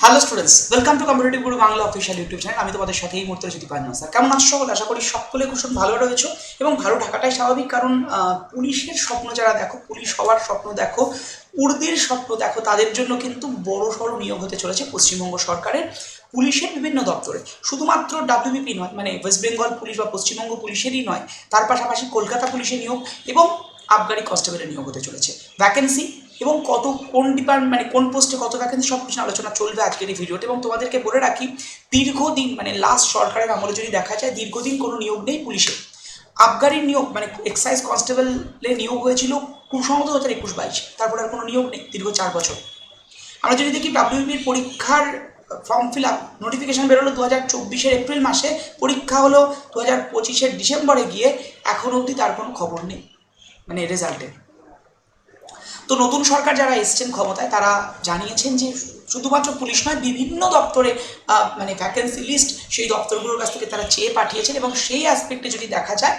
Hello students, welcome to competitive Guru Bangla official YouTube channel. আমি তোমাদের সাথে এই মুহূর্তে জ্যোতিপাঞ্জন স্যার। কেমন আছো সকলে? আশা করি সকলে খুব ভালো রয়েছো এবং ভালো থাকাটাই স্বাভাবিক, কারণ পুলিশের স্বপ্ন যারা দেখো, পুলিশ হওয়ার স্বপ্ন দেখো, উর্দির স্বপ্ন দেখো, তাদের জন্য কিন্তু বড় সড়ো নিয়োগ হতে চলেছে পশ্চিমবঙ্গ সরকারের পুলিশের বিভিন্ন দপ্তরে। শুধুমাত্র ডাব্লিউবিপি নয়, মানে ওয়েস্ট বেঙ্গল পুলিশ বা পশ্চিমবঙ্গ পুলিশেরই নয়, তার পাশাপাশি কলকাতা পুলিশের নিয়োগ এবং আবগারি কনস্টেবলের নিয়োগ হতে চলেছে। ভ্যাকেন্সি এবং কোন ডিপার্টমেন্ট, মানে কোন পোস্টে কত ভ্যাকেন্সি, সব কিছু আলোচনা চলবে আজকের এই ভিডিওতে। এবং তোমাদেরকে বলে রাখি, দীর্ঘদিন মানে লাস্ট সরকারের আমলে যদি দেখা যায়, দীর্ঘদিন কোনো নিয়োগ নেই পুলিশে। আবগারির নিয়োগ মানে এক্সাইজ কনস্টেবলের নিয়োগ হয়েছিল সম্ভবত 2021-22, তারপরে আর কোনো নিয়োগ নেই দীর্ঘ 4 বছর। আমরা যদি দেখি ডাব্লিউবিপির পরীক্ষার ফর্ম ফিল আপ নোটিফিকেশান বেরোলো 2024-এর এপ্রিল মাসে, পরীক্ষা হলো 2025-এর ডিসেম্বরে গিয়ে, এখনও অবধি তার কোনো খবর নেই মানে রেজাল্টের। তো নতুন সরকার যারা এসছেন ক্ষমতায়, তারা জানিয়েছেন যে শুধুমাত্র পুলিশ নয়, বিভিন্ন দপ্তরে মানে ভ্যাকেন্সি লিস্ট সেই দপ্তরগুলোর কাছ থেকে তারা চেয়ে পাঠিয়েছেন। এবং সেই অ্যাসপেক্টে যদি দেখা যায়,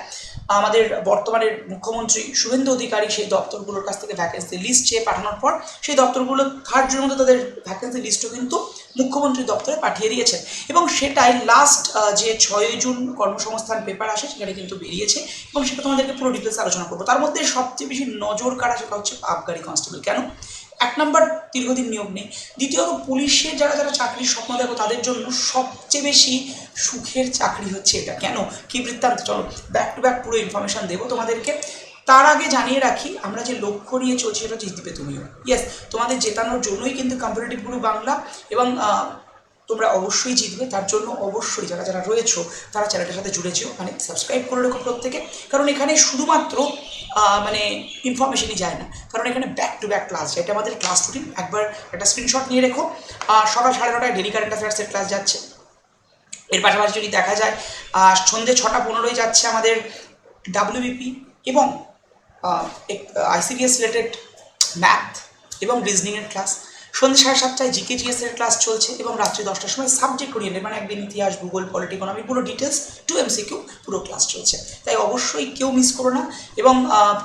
আমাদের বর্তমানের মুখ্যমন্ত্রী শুভেন্দু অধিকারী সেই দপ্তরগুলোর কাছ থেকে ভ্যাকেন্সি লিস্ট চেয়ে পাঠানোর পর সেই দপ্তরগুলো ধার্যের মধ্যে তাদের ভ্যাকেন্সি লিস্টও কিন্তু মুখ্যমন্ত্রী দপ্তরে পাঠিয়ে দিয়েছেন। এবং সেটাই লাস্ট যে 6 জুন কর্মসংস্থান পেপার আসে, সেখানে কিন্তু বেরিয়েছে এবং সেটা তোমাদেরকে পুরো ডিটেলস আলোচনা করবো। তার মধ্যে সবচেয়ে বেশি নজর কাড়া সেটা হচ্ছে আবগারি কনস্টেবল। কেন? 1 নম্বর, দীর্ঘদিন নিয়োগ নেই। দ্বিতীয়ত, পুলিশের যারা যারা চাকরির স্বপ্ন দেখো, তাদের জন্য সবচেয়ে বেশি সুখের চাকরি হচ্ছে এটা। কেন, কি বৃত্তান্ত, চলো ব্যাক টু ব্যাক পুরো ইনফরমেশান দেবো তোমাদেরকে। তার আগে জানিয়ে রাখি, আমরা যে লক্ষ্য নিয়ে চলছি সেটা জিতবে তুমিও। ইয়েস, তোমাদের জেতানোর জন্যই কিন্তু কম্পিটিটিভ গুরু বাংলা, এবং তোমরা অবশ্যই জিতবে। তার জন্য অবশ্যই যারা যারা রয়েছো তারা চ্যানেলটার সাথে জুড়েছো, মানে সাবস্ক্রাইব করে রেখো প্রত্যেকে। কারণ এখানে শুধুমাত্র মানে ইনফরমেশনই যায় না, কারণ এখানে ব্যাক টু ব্যাক ক্লাস যায়। এটা আমাদের ক্লাস রুটিন, একবার একটা স্ক্রিনশট নিয়ে রেখো। সকাল 9:30টায় ডেলি কারেন্ট অ্যাফেয়ার্সের ক্লাস যাচ্ছে। এর পাশাপাশি যদি দেখা যায়, সন্ধ্যে 6:15 যাচ্ছে আমাদের ডাব্লিউবিপি এবং আইসিডিএস রিলেটেড ম্যাথ এবং রিজনিংয়ের ক্লাস। সন্ধ্যে 7:30টায় জিকে জিএসের ক্লাস চলছে এবং রাত্রি 10টার সময় সাবজেক্ট ওরিয়েন্টেড, মানে একদিন ইতিহাস, ভূগোল, পলিটি, ইকোনমি, পুরো ডিটেলস টু এমসিকিউ পুরো ক্লাস চলছে। তাই অবশ্যই কেউ মিস করো না। এবং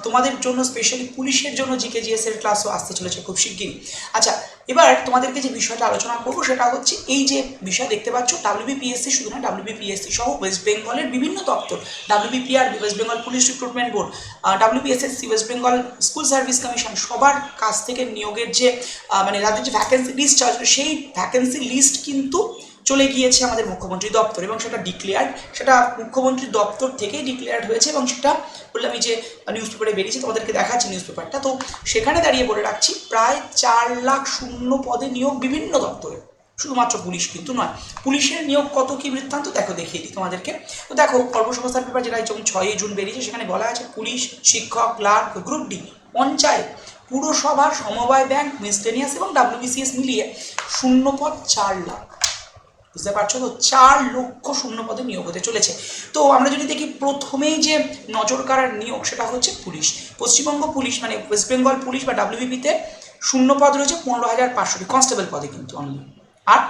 তোমাদের জন্য স্পেশালি পুলিশের জন্য জিকে জিএসের ক্লাসও আসতে চলেছে খুব শিগগিরই। আচ্ছা, এবার তোমাদেরকে যে বিষয়টা আলোচনা করবো সেটা হচ্ছে এই যে বিষয় দেখতে পাচ্ছ, ডাব্লিউবিপিএসসি শুধু না, ডাব্লিউবিপিএসসি সহ ওয়েস্ট বেঙ্গলের বিভিন্ন দপ্তর, WBPR West Bengal police recruitment board, WBSSC West Bengal school service commission, সবার কাছ থেকে নিয়োগের যে মানে তাদের যে ভ্যাকেন্সি লিস্ট আসবে, সেই ভ্যাকেন্সি লিস্ট কিন্তু চলে গিয়েছে আমাদের মুখ্যমন্ত্রী দপ্তর, এবং সেটা ডিক্লেয়ার্ড, সেটা মুখ্যমন্ত্রী দপ্তর থেকেই ডিক্লেয়ার্ড হয়েছে। এবং সেটা বললাম, এই যে নিউজ পেপারে বেরিয়েছে, তোমাদেরকে দেখাচ্ছি নিউজ পেপারটা। তো সেখানে দাঁড়িয়ে বলে রাখছি, প্রায় 4 লাখ শূন্য পদে নিয়োগ বিভিন্ন দপ্তরে, শুধুমাত্র পুলিশ কিন্তু নয়। পুলিশের নিয়োগ কত কী বৃত্তান্ত দেখো, দেখিয়ে দিই তোমাদেরকে। তো দেখো, কর্মসংস্থান পেপার যেটা যেমন 6 জুন বেরিয়েছে, সেখানে বলা আছে পুলিশ, শিক্ষক, ক্লার্ক, গ্রুপ ডি, পঞ্চায়েত, পুরসভার, সমবায় ব্যাংক, মিসলেনিয়াস এবং ডাব্লিউবিসিএস মিলিয়ে শূন্যপদ 4 লাখ। বুঝতে পারছো তো, 4 লক্ষ শূন্য পদে নিয়োগ হতে চলেছে। তো আমরা যদি দেখি, প্রথমেই যে নজর কাড়ার নিয়োগ সেটা হচ্ছে পুলিশ। পশ্চিমবঙ্গ পুলিশ মানে ওয়েস্ট বেঙ্গল পুলিশ বা ডাব্লিউবিপিতে শূন্য পদ রয়েছে 15,500টি, কনস্টেবল পদে কিন্তু অনলি। আর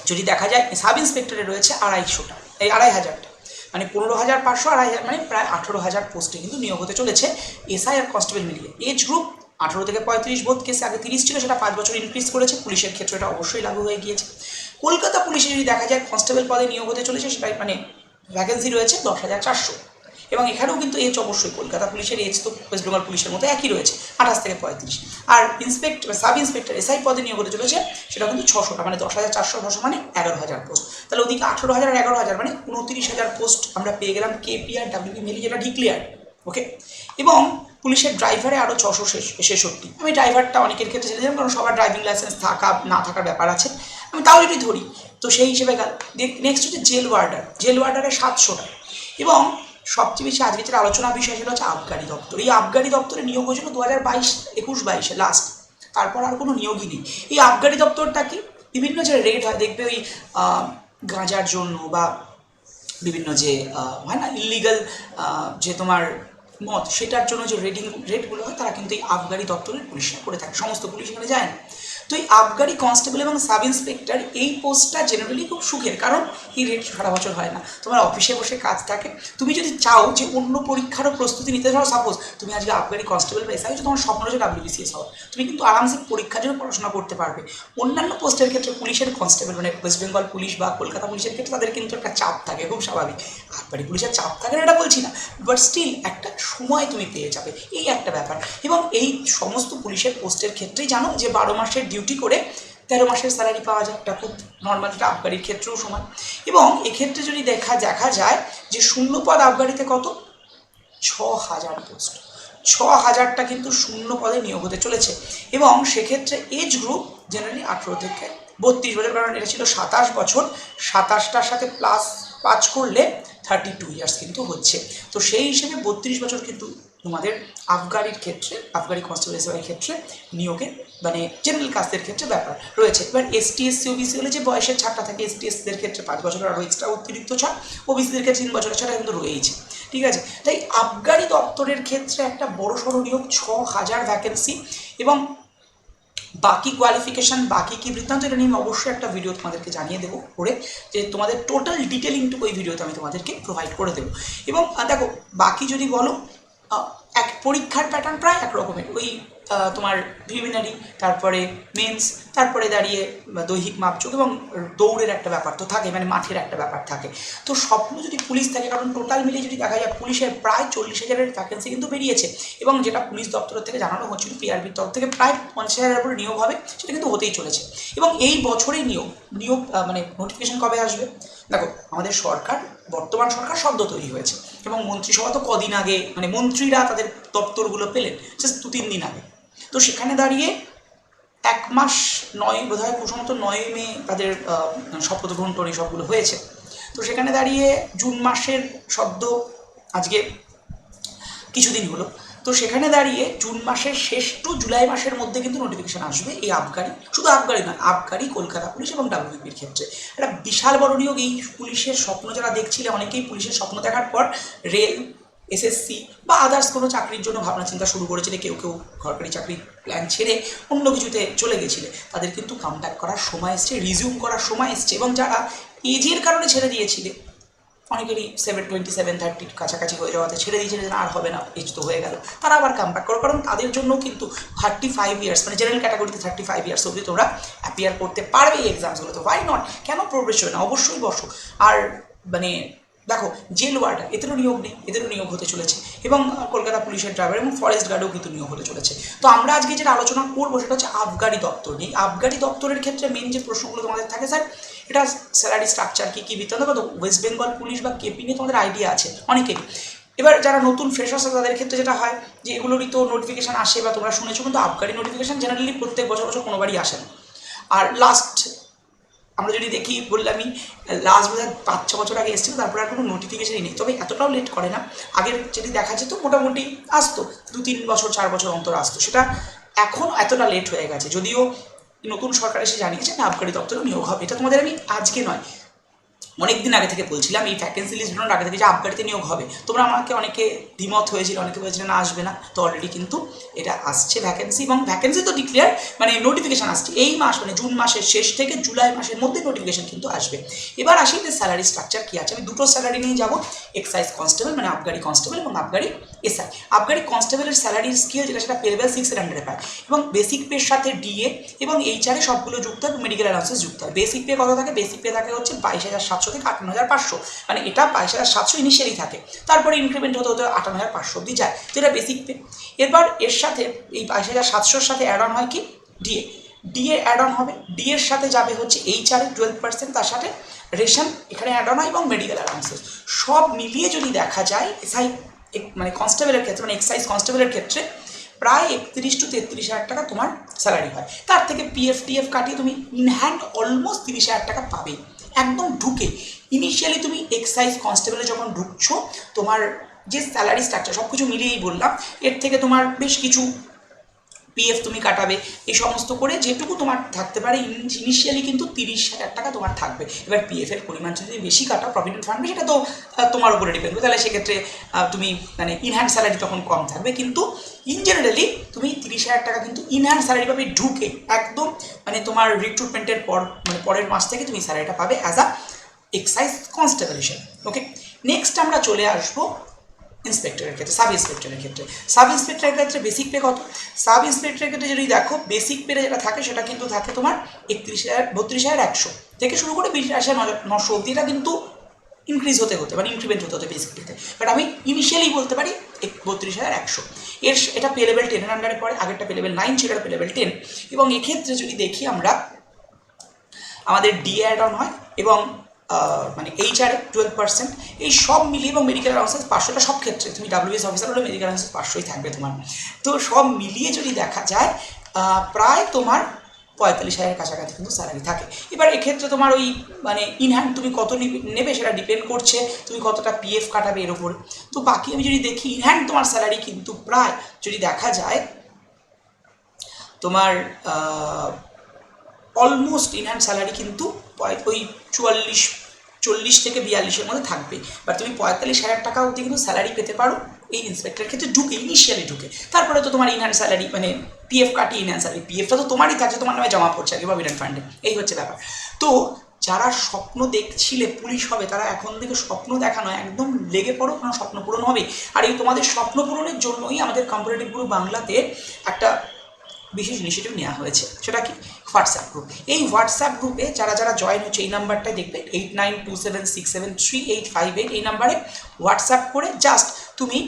যদি দেখা যায়, সাব ইন্সপেক্টরে রয়েছে 250টা, এই 2,500টা, মানে 15,500, 2,500, মানে প্রায় 18,000 পোস্টে কিন্তু নিয়োগ হতে চলেছে এসআই আর কনস্টেবল মিলিয়ে। এজ গ্রুপ 18 থেকে 35, বোধ কেসে আগে 30 ছিল, সেটা 5 বছর ইনক্রিজ করেছে। পুলিশের ক্ষেত্রে এটা অবশ্যই লাগু হয়ে গিয়েছে। কলকাতা পুলিশে যদি দেখা যায়, কনস্টেবল পদে নিয়োগ হতে চলেছে, সেটা মানে ভ্যাকেন্সি রয়েছে 10,400। এবং এখানেও কিন্তু এজ অবশ্যই কলকাতা পুলিশের এজ তো ওয়েস্ট বেঙ্গল পুলিশের মতো একই রয়েছে, 28 থেকে 35। আর সাব ইন্সপেক্টর এসআই পদে নিয়োগ হতে চলেছে, সেটা কিন্তু 600টা, মানে 10,400 মানে 11,000 পোস্ট। তাহলে ওদিকে 18,000 আর 11,000 মানে 29,000 পোস্ট আমরা পেয়ে গেলাম কেপি আর ডাব্লিউপি মিলিয়ে, যেটা ডিক্লেয়ার। ওকে। এবং পুলিশের ড্রাইভারে আরও 666। আমি ড্রাইভারটা অনেকের ক্ষেত্রে ছেড়ে দিলাম, কারণ সবার ড্রাইভিং লাইসেন্স থাকা না থাকার ব্যাপার আছে, আমি তাও যদি ধরি তো সেই হিসেবে গেল। নেক্সট হচ্ছে জেল ওয়ার্ডার, জেল ওয়ার্ডারে 700টা। এবং সবচেয়ে বেশি আজকে যেটা আলোচনার বিষয় সেটা হচ্ছে আবগারি দপ্তর। এই আবগারি দপ্তরে নিয়োগ হয়েছিল 2021-22 লাস্ট, তারপর আর কোনো নিয়োগই নেই। এই আবগারি দপ্তরটা কি, বিভিন্ন যে রেড হয় দেখবে, ওই গাঁজার জন্য বা বিভিন্ন যে হয় না ইলিগাল যে তোমার মদ, সেটার জন্য যে রেডগুলো হয়, তারা কিন্তু এই আবগারি দপ্তরের পুলিশরা করে থাকে, সমস্ত পুলিশ এখানে যায় না। তো এই আবগারি কনস্টেবল এবং সাব ইন্সপেক্টর এই পোস্টটা জেনারেলি খুব সুখের, কারণ এই রেট সারা বছর হয় না, তোমার অফিসে বসে কাজ থাকে। তুমি যদি চাও যে অন্য পরীক্ষারও প্রস্তুতি নিতে চাও, সাপোজ তুমি আজকে আবগারি কনস্টেবল বা এসআই, তোমার স্বপ্ন হচ্ছে WBCS হওয়া, তুমি কিন্তু আরামসে পরীক্ষার জন্য পড়াশোনা করতে পারবে। অন্যান্য পোস্টের ক্ষেত্রে পুলিশের কনস্টেবল মানে ওয়েস্ট বেঙ্গল পুলিশ বা কলকাতা পুলিশের ক্ষেত্রে তাদের কিন্তু একটা চাপ থাকে, খুব স্বাভাবিক। আবগারি পুলিশের চাপ থাকে না এটা বলছি না, বাট স্টিল একটা সময় তুমি পেয়ে যাবে, এই একটা ব্যাপার। এবং এই সমস্ত পুলিশের পোস্টের ক্ষেত্রেই জানো যে 12 মাসের ডিউটি করে 13 মাসের স্যালারি পাওয়া যায়, এটা খুব নর্মাল, এটা আবগারির ক্ষেত্রেও সমান। এবং এক্ষেত্রে যদি দেখা যায় যে শূন্যপদ আবগারিতে কত, 6000 পোস্ট, 6000টা কিন্তু শূন্য পদে নিয়োগ হতে চলেছে। এবং সেক্ষেত্রে এজ গ্রুপ জেনারেলি 18 থেকে 32 বছর, কারণ এটা ছিল 27 বছর, 27টার সাথে +5 করলে 32 ইয়ার্স কিন্তু হচ্ছে। তো সেই হিসেবে 32 বছর কিন্তু তোমাদের আবগারির ক্ষেত্রে, আবগারি কনস্টেবল এসআইয়ের ক্ষেত্রে নিয়োগের মানে জেনারেল কাস্টের ক্ষেত্রে ব্যাপার রয়েছে। এবার ST SC OBC হলে যে বয়সের ছাড়টা থাকে, ST SCদের ক্ষেত্রে 5 বছরের আরও এক্সট্রা অতিরিক্ত ছাড়, OBCদের ক্ষেত্রে 3 বছরের ছাড়া কিন্তু রয়েইছে, ঠিক আছে। তাই আবগারি দপ্তরের ক্ষেত্রে একটা বড়সড় নিয়োগ, 6000 ভ্যাকেন্সি। এবং বাকি কোয়ালিফিকেশান, বাকি কী বৃত্তান্ত, এটা নিয়ে আমি অবশ্যই একটা ভিডিও তোমাদেরকে জানিয়ে দেবো করে, যে তোমাদের টোটাল ডিটেলিংটুকু ওই ভিডিওতে আমি তোমাদেরকে প্রোভাইড করে দেবো। এবং দেখো বাকি যদি বলো, এক পরীক্ষার প্যাটার্ন প্রায় এক রকমের, ওই তোমার প্রিলিমিনারি, তারপরে মেন্স, তারপরে দাঁড়িয়ে দৈহিক মাপযোগ এবং দৌড়ের একটা ব্যাপার তো থাকে, মানে মাঠের একটা ব্যাপার থাকে। তো স্বপ্ন যদি পুলিশ থাকে, কারণ টোটাল মিলিয়ে যদি দেখা যায় পুলিশের প্রায় 40,000-এর ভ্যাকেন্সি কিন্তু বেরিয়েছে, এবং যেটা পুলিশ দপ্তরের থেকে জানানো হচ্ছিল PRBর তরফ থেকে প্রায় 50,000-এর উপরে নিয়োগ হবে, সেটা কিন্তু হতেই চলেছে। এবং এই বছরেই নিয়োগ মানে নোটিফিকেশন কবে আসবে, দেখো আমাদের সরকার, বর্তমান সরকার সদ্য তৈরি হয়েছে, এবং মন্ত্রিসভা তো কদিন আগে, মানে মন্ত্রীরা তাদের দপ্তরগুলো পেলেন জাস্ট 2-3 দিন আগে। তো সেখানে দাঁড়িয়ে 1 মাস 9 বোধহয় প্রথমত 9 মে তাদের শপথ গ্রহণ করে সবগুলো হয়েছে। তো সেখানে দাঁড়িয়ে জুন মাসের সদ্য আজকে কিছুদিন হলো, তো সেখানে দাঁড়িয়ে জুন মাসের শেষ টু জুলাই মাসের মধ্যে কিন্তু নোটিফিকেশান আসবে এই আবগারি, শুধু আবগারি নয়, আবগারি, কলকাতা পুলিশ এবং WBPর ক্ষেত্রে একটা বিশাল বড় নিয়োগ। এই পুলিশের স্বপ্ন যারা দেখছিলে, অনেকেই পুলিশের স্বপ্ন দেখার পর রেল, SSC বা আদার্স কোনো চাকরির জন্য ভাবনা চিন্তা শুরু করেছিলে, কেউ সরকারি চাকরির প্ল্যান ছেড়ে অন্য কিছুতে চলে গেছিলে, তাদের কিন্তু কামব্যাক করার সময় এসছে, রিজিউম করার সময় এসছে। এবং যারা এজের কারণে ছেড়ে দিয়েছিলে, অনেকেরই 27-30 কাছাকাছি হয়ে যাওয়াতে ছেড়ে দিয়েছিলেন, আর হবে না, এজ তো হয়ে গেল, তারা আবার কামব্যাক করো, কারণ তাদের জন্য কিন্তু 35 ইয়ার্স মানে জেনারেল ক্যাটাগরিতে 35 ইয়ার্স অবধি তোমরা অ্যাপিয়ার করতে পারবে এই এক্সামসগুলো। তো ওয়াই নট, কেন প্রবেশ হয় না, অবশ্যই বসো। আর মানে দেখো জেল ওয়ার্ডার, এদেরও নিয়োগ নেই, এদেরও নিয়োগ হতে চলেছে। এবং কলকাতা পুলিশের ড্রাইভার এবং ফরেস্ট গার্ডেও কিন্তু নিয়োগ হতে চলেছে। তো আমরা আজকে যেটা আলোচনা করবো সেটা হচ্ছে আবগারি দপ্তর নিয়ে। আবগারি দপ্তরের ক্ষেত্রে মেন যে প্রশ্নগুলো তোমাদের থাকে, স্যার এটা স্যালারি স্ট্রাকচার কী বৃত্তান্ত, কত ওয়েস্ট বেঙ্গল পুলিশ বা কেপি নিয়ে তোমাদের আইডিয়া আছে অনেকেরই। এবার যারা নতুন ফ্রেশার্স আছে তাদের ক্ষেত্রে যেটা হয় যে এগুলোরই তো নোটিফিকেশান আসে বা তোমরা শুনেছো, কিন্তু আবগারি নোটিফিকেশান জেনারেলি প্রত্যেক বছর কোনোবারই আসে না। আর লাস্ট আমরা যদি দেখি, বললামই লাস্ট বোধহয় 5-6 বছর আগে এসেছিল, তারপরে আর কোনো নোটিফিকেশানই নেই। তবে এতটাও লেট করে না, আগের যদি দেখা যেত মোটামুটি আসতো 2-3 বছর 4 বছর অন্তর আসতো, সেটা এখন এতটা লেট হয়ে গেছে। যদিও নতুন সরকার এসে জানিয়েছে না আবগারি দপ্তরে নিয়োগ হবে, এটা তোমাদের আমি আজকে নয় অনেক দিন আগে থেকে বলছিলাম, এই ভ্যাকেন্সি লিস্ট বেরোনোর আগে থেকে যে আবগারিতে নিয়োগ হবে। তোমরা আমাকে অনেকে দ্বিমত হয়েছিল, অনেকে বলেছিল না আসবে না, তো অলরেডি কিন্তু এটা আসছে ভ্যাকেন্সি। এবং ভ্যাকেন্সি তো ডিক্লেয়ার, মানে নোটিফিকেশান আসছে এই মাস, মানে জুন মাসের শেষ থেকে জুলাই মাসের মধ্যে নোটিফিকেশান কিন্তু আসবে। এবার আসি যে স্যালারি স্ট্রাকচার কী আছে, আমি দুটো স্যালারি নিয়ে যাবো, এক্সাইজ কনস্টেবল মানে আবগারি কনস্টেবল এবং আবগারি এসআই। আবগারি কনস্টেবলের স্যালারির স্কেল যেটা, সেটা পে লেভেল 6 এর আন্ডারে পায়, এবং বেসিক পের সাথে ডিএ এবং HR সবগুলো যুক্ত হয়, মেডিকেল অ্যালাউন্সেস যুক্ত হয়। বেসিক পে কত থাকে, বেসিক পে থাকে হচ্ছে 22,700 থেকে 58,500, মানে এটা 22,700 ইনিশিয়ালি থাকে, তারপরে ইনক্রিমেন্ট হতে হতে 58,500 অব্দি যায়, যেটা বেসিক পে। এবার এর সাথে এই 22,700-র সাথে অ্যাড অন হয় কি ডিএ অ্যাড অন হবে, ডিএর সাথে যাবে হচ্ছে HR 12%, তার সাথে রেশন এখানে অ্যাড অন হয়, এবং মেডিকেল অ্যালাউন্সেস সব মিলিয়ে যদি দেখা যায় এসআই মানে কনস্টেবলের ক্ষেত্রে, মানে এক্সাইজ কনস্টেবলের ক্ষেত্রে প্রায় 31-33,000 টাকা তোমার স্যালারি হয়। তার থেকে PF কাটিয়ে তুমি ইন হ্যান্ড অলমোস্ট 30,000 টাকা পাবেই একদম ঢুকে। ইনিশিয়ালি তুমি এক্সাইজ কনস্টেবলে যখন ঢুকছো, তোমার যে স্যালারি স্ট্রাকচার সব কিছু মিলিয়েই বললাম, এর থেকে তোমার বেশ কিছু পিএফ তুমি কাটাবে, এই সমস্ত করে যেটুকু তোমার থাকতে পারে ইনিশিয়ালি কিন্তু 30,000 টাকা তোমার থাকবে। এবার পিএফ এর পরিমাণ যদি বেশি কাটাও প্রভিডেন্ট ফান্ডে, সেটা তো তোমার উপরে ডিপেন্ড করবে, তাহলে সেক্ষেত্রে তুমি মানে ইনহ্যান্ড স্যালারি তখন কম থাকবে, কিন্তু ইন জেনারেলি তুমি 30,000 টাকা কিন্তু ইনহ্যান্ড স্যালারি পাবে ঢুকে একদম, মানে তোমার রিক্রুটমেন্টের পর মানে পরের মাস থেকে তুমি স্যালারিটা পাবে অ্যাজ আ এক্সাইজ কনস্টেবল হিসেবে। ওকে, নেক্সট আমরা চলে আসবো ইন্সপেক্টরের ক্ষেত্রে, সাব ইন্সপেক্টরের ক্ষেত্রে। সাব ইন্সপেক্টরের ক্ষেত্রে বেসিক পে কত? সাব ইন্সপেক্টরের ক্ষেত্রে যদি দেখো বেসিক পে যেটা থাকে সেটা কিন্তু থাকে তোমার 32,100 থেকে শুরু করে 20,900 অবধি। এটা কিন্তু ইনক্রিজ হতে হতে মানে ইনক্রিমেন্ট হতে হতে বেসিক পেতে, বাট আমি ইনিশিয়ালি বলতে পারি 32,100। এটা পে লেভেল 10 এর আন্ডারে পড়ে, আগেরটা পে লেভেল 9 ছিল, এটা পে লেভেল 10। এবং এক্ষেত্রে যদি দেখি আমরা আমাদের ডিএ অ্যাড অন হয় এবং মানে এইচআরে 12%, এই সব মিলিয়ে, এবং মেডিকেল অ্যালাউন্সেস 500টা সব ক্ষেত্রে, তুমি ডাব্লিউবিএস অফিসার হলে মেডিকেল অ্যালাউন্সেস 500ই থাকবে তোমার। তো সব মিলিয়ে যদি দেখা যায় প্রায় তোমার 45,000 কাছাকাছি কিন্তু স্যালারি থাকে। এবার এক্ষেত্রে তোমার ওই মানে ইনহ্যান্ড তুমি কত নেবে সেটা ডিপেন্ড করছে তুমি কতটা পিএফ কাটাবে এর ওপর। তো বাকি আমি যদি দেখি ইনহ্যান্ড তোমার স্যালারি কিন্তু প্রায় যদি দেখা যায় তোমার অলমোস্ট ইনহ্যান্ড স্যালারি কিন্তু ওই 40 থেকে 42-এর মধ্যে থাকবে। বাট তুমি 45,000 টাকা অবধি কিন্তু স্যালারি পেতে পারো এই ইন্সপেক্টরের ক্ষেত্রে ঢুকে, ইনিশিয়ালি ঢুকে। তারপরে তো তোমার ইনহ্যান্ড স্যালারি মানে পিএফ কাটিয়ে ইনহ্যান্ড স্যালারি, পিএফটা তো তোমারই থাকছে, তোমার নামে জমা পড়ছে আগে প্রভিডেন্ট ফান্ডে, এই হচ্ছে ব্যাপার। তো যারা স্বপ্ন দেখছিলে পুলিশ হবে, তারা এখন থেকে স্বপ্ন দেখা নয়, একদম লেগে পড়ো, কারণ স্বপ্ন পূরণ হবে। আর এই তোমাদের স্বপ্ন পূরণের জন্যই আমাদের কম্পারেটিভ গ্রুপ বাংলাতে একটা বিশেষ ইনিশিয়েটিভ নেওয়া হয়েছে, সেটা কি হোয়াটসঅ্যাপ গ্রুপ। এই হোয়াটসঅ্যাপ গ্রুপে যারা যারা জয়েন হচ্ছে এই নাম্বারটায় দেখবে 8927673858, এই নাম্বারে হোয়াটসঅ্যাপ করে জাস্ট তুমি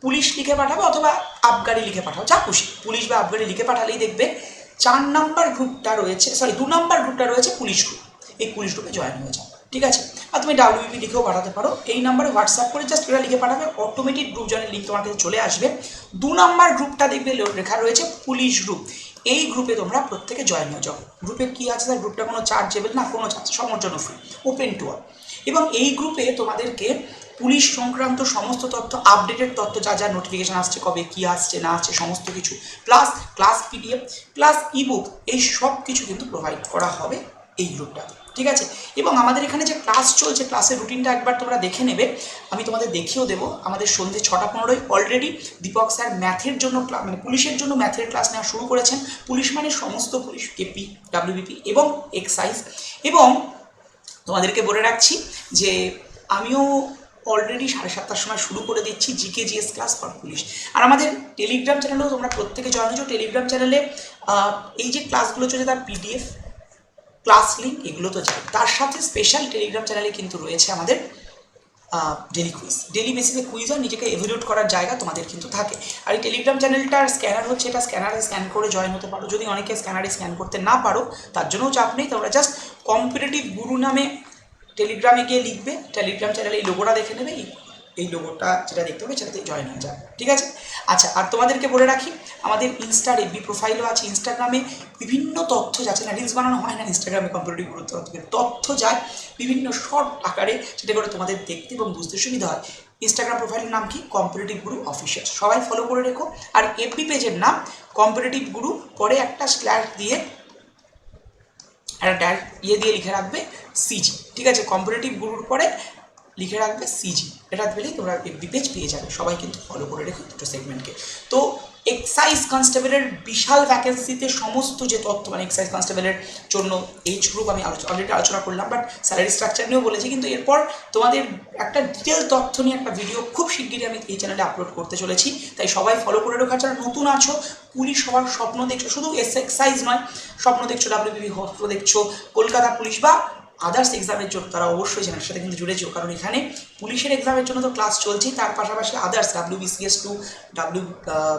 পুলিশ লিখে পাঠাবে অথবা আবগারি লিখে পাঠাও, যা খুশি, পুলিশ বা আবগারি লিখে পাঠালেই দেখবে 4 নাম্বার গ্রুপটা রয়েছে, 2 নাম্বার গ্রুপটা রয়েছে পুলিশ গ্রুপ, এই পুলিশ গ্রুপে জয়েন হয়ে যাও, ঠিক আছে। আর তুমি ডাব্লিউবি লিখেও পাঠাতে পারো, এই নাম্বারে হোয়াটসঅ্যাপ করে জাস্ট এটা লিখে পাঠাবে, অটোমেটিক গ্রুপ জয়েনের লিঙ্ক তোমার কাছে চলে আসবে। 2 নাম্বার গ্রুপটা দেখবে লেখা রয়েছে পুলিশ গ্রুপ, এই গ্রুপে তোমরা প্রত্যেকে জয়েন হয়ে যাও। গ্রুপে কী আছে স্যার? গ্রুপটা কোনো চার্জেবল না, কোনো চার্জ, সবার জন্য ফ্রি, ওপেন টু অল। এবং এই গ্রুপে তোমাদেরকে পুলিশ সংক্রান্ত সমস্ত তথ্য, আপডেটেড তথ্য, যা যা নোটিফিকেশান আসছে, কবে কী আসছে না আসছে সমস্ত কিছু, plus class PDF plus ebook, এই সব কিছু কিন্তু প্রোভাইড করা হবে এই গ্রুপটাতে, ঠিক আছে। এবং আমাদের এখানে যে ক্লাস চলছে, ক্লাসের রুটিনটা একবার তোমরা দেখে নেবে, আমি তোমাদের দেখিয়েও দেবো। আমাদের সন্ধ্যে 6:15 অলরেডি দীপক স্যার ম্যাথের জন্য মানে পুলিশের জন্য ম্যাথের ক্লাস নেওয়া শুরু করেছেন। পুলিশ মানে সমস্ত পুলিশ, কেপি, ডাব্লিউবিপি এবং এক্সাইজ। এবং তোমাদেরকে বলে রাখছি যে আমিও অলরেডি 7:30টার সময় শুরু করে দিচ্ছি GK GS class for police. আর আমাদের টেলিগ্রাম চ্যানেলেও তোমরা প্রত্যেকে জয়েন হয়েছো। টেলিগ্রাম চ্যানেলে এই যে ক্লাসগুলো চলছে তার পিডিএফ, ক্লাস লিঙ্ক, এগুলো তো যায়, তার সাথে স্পেশাল টেলিগ্রাম চ্যানেলে কিন্তু রয়েছে আমাদের ডেলি কুইজ, ডেলি বেসিসে কুইজ আর নিজেকে এভালুয়েট করার জায়গা তোমাদের কিন্তু থাকে। আর এই টেলিগ্রাম চ্যানেলটার স্ক্যানার হচ্ছে, এটা স্ক্যানারে স্ক্যান করে জয়েন হতে পারো। যদি অনেকে স্ক্যানারে স্ক্যান করতে না পারো তার জন্যও চাপ নেই, তোমরা জাস্ট কম্পিটিটিভ গুরু নামে টেলিগ্রামে গিয়ে লিখবে, টেলিগ্রাম চ্যানেলে এই লোগোটা দেখে নেবে, এই লোগোটা যেটা দেখতে হবে সেটাতে জয়েন হয়ে যাবে, ঠিক আছে। আচ্ছা, আর তোমাদেরকে বলে রাখি আমাদের ইনস্টার এফবি প্রোফাইলও আছে, ইনস্টাগ্রামে বিভিন্ন তথ্য যাচ্ছে না, রিলস বানানো হয় না ইনস্টাগ্রামে, কম্পিটিটিভ গুরুত্ব তথ্য যায় বিভিন্ন শর্ট আকারে, সেটা করে তোমাদের দেখতে এবং বুঝতে সুবিধা হয়। ইনস্টাগ্রাম প্রোফাইলের নাম কি? কম্পিটিটিভ গুরু অফিসিয়াল, সবাই ফলো করে রেখো। আর এফবি পেজের নাম কম্পিটিটিভ গুরু, পরে একটা স্ল্যাশ দিয়ে একটা দিয়ে লিখে রাখবে সিজি, ঠিক আছে। কম্পিটিটিভ গুরুর পরে লিখে রাখবে সিজি, এটা দিলেই তোমরা এফবি পেজ পেয়ে যাবে। সবাই কিন্তু ফলো করে রেখো দুটো সেগমেন্টকে। তো এক্সাইজ কনস্টেবলের বিশাল ভ্যাকেন্সিতে সমস্ত যে তথ্য, মানে এক্সাইজ কনস্টেবলের জন্য এইচ গ্রুপ আমি অলরেডি আলোচনা করলাম, বাট স্যালারি স্ট্রাকচার নিয়েও বলেছি। কিন্তু এরপর তোমাদের একটা ডিটেল তথ্য নিয়ে একটা ভিডিও খুব শিগগিরই আমি এই চ্যানেলে আপলোড করতে চলেছি, তাই সবাই ফলো করে রেখো। যারা নতুন আছো, পুলিশ হওয়ার স্বপ্ন দেখছো, শুধু এক্সাইজ নয়, স্বপ্ন দেখছো ডাব্লিউবিপি স্বপ্ন দেখছো, কলকাতা পুলিশ বা আদার্স এক্সামের জন্য, তারা অবশ্যই চ্যানেলের সাথে কিন্তু জুড়েছো, কারণ এখানে পুলিশের এক্সামের জন্য তো ক্লাস চলছেই, তার পাশাপাশি আদার্স WBCS2,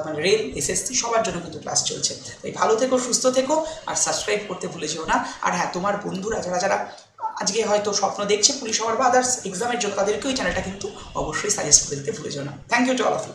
মানে রেল, SSC সবার জন্য কিন্তু ক্লাস চলছে। তাই ভালো থেকো, সুস্থ থেকো, আর সাবস্ক্রাইব করতে ভুলে যেও না। আর হ্যাঁ, তোমার বন্ধুরা যারা যারা আজকে হয়তো স্বপ্ন দেখছে পুলিশ হওয়ার বা আদার্স এক্সামের জন্য, তাদেরকে ওই চ্যানেলটা কিন্তু অবশ্যই সাজেস্ট করে দিতে ভুলে যেও না। Thank you to all of you.